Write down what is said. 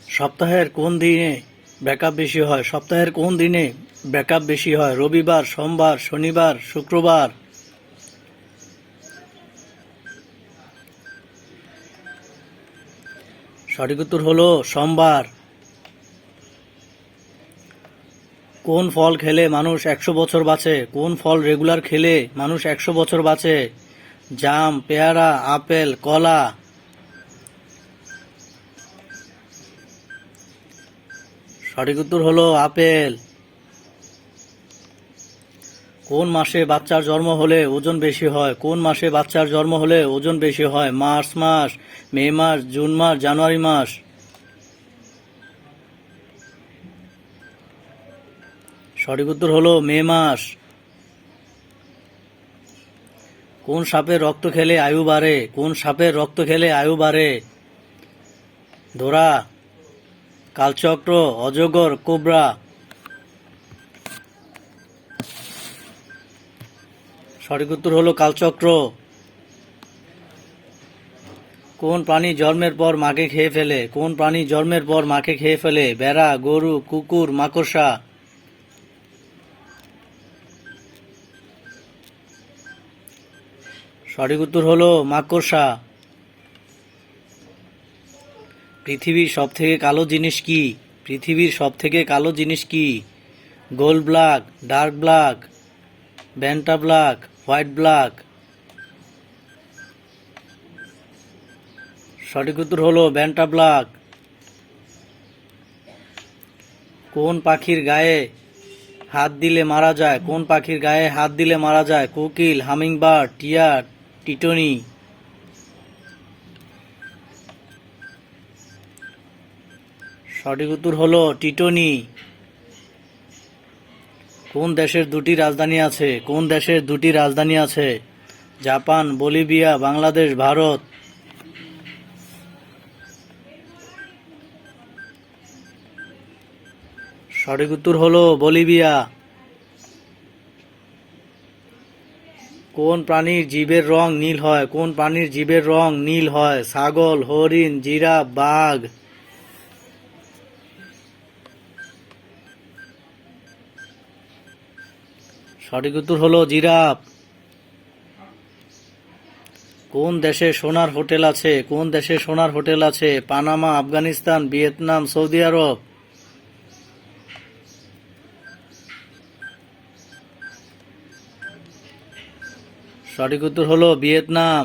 সপ্তাহের কোন দিনে ব্যাকআপ বেশি হয়? সপ্তাহের কোন দিনে ব্যাকআপ বেশি হয়? রবিবার, সোমবার, শনিবার, শুক্রবার? সঠিক উত্তর হলো সোমবার। কোন ফল খেলে মানুষ 100 বছর বাঁচে? কোন ফল রেগুলার খেলে মানুষ 100 বছর বাঁচে? জাম, পেয়ারা, আপেল, কলা? সঠিক উত্তর হলো আপেল। কোন মাসে বাচ্চার জন্ম হলে ওজন বেশি হয়? কোন মাসে বাচ্চার জন্ম হলে ওজন বেশি হয়? মার্চ মাস, মে মাস, জুন মাস, জানুয়ারি মাস? সঠিক উত্তর হলো মে মাস। কোন সাপের রক্ত খেলে আয়ু বাড়ে? কোন সাপের রক্ত খেলে আয়ু বাড়ে? ধোরা, কালচক্র, অজগর, কোবরা? সঠিক উত্তর হলো কালচক্র। কোন প্রাণী জন্মের পর মাকে খেয়ে ফেলে? কোন প্রাণী জন্মের পর মাকে খেয়ে ফেলে? ভেড়া, গরু, কুকুর, মাকড়সা? সঠিক উত্তর হলো মাকড়সা। পৃথিবীর সবথেকে কালো জিনিস কি? পৃথিবীর সবথেকে কালো জিনিস কি? গোল্ড ব্ল্যাক, ডার্ক ব্ল্যাক, ব্যান্টা ব্ল্যাক, হোয়াইট ব্ল্যাক? সঠিক উত্তর হলো ব্যান্টা ব্ল্যাক। কোন পাখির গায়ে হাত দিলে মারা যায়? কোন পাখির গায়ে হাত দিলে মারা যায়? কোকিল, হামিংবার্ড, টিয়া, টিটনি? সঠিক উত্তর হলো টিটনি। কোন দেশের দুটি রাজধানী আছে? কোন দেশের দুটি রাজধানী আছে? Japan, Bolivia, Bangladesh, Bharat? সঠিক উত্তর হলো বলিভিয়া। কোন প্রাণীর জিভের রং নীল হয়? কোন প্রাণীর জিভের রং নীল হয়? ছাগল, হরিণ, জিরাফ, বাঘ? সঠিক উত্তর হলো জিরাফ। কোন দেশে সোনার হোটেল আছে? কোন দেশে সোনার হোটেল আছে? পানামা, আফগানিস্তান, ভিয়েতনাম, সৌদি আরব? সঠিক উত্তর হলো ভিয়েতনাম।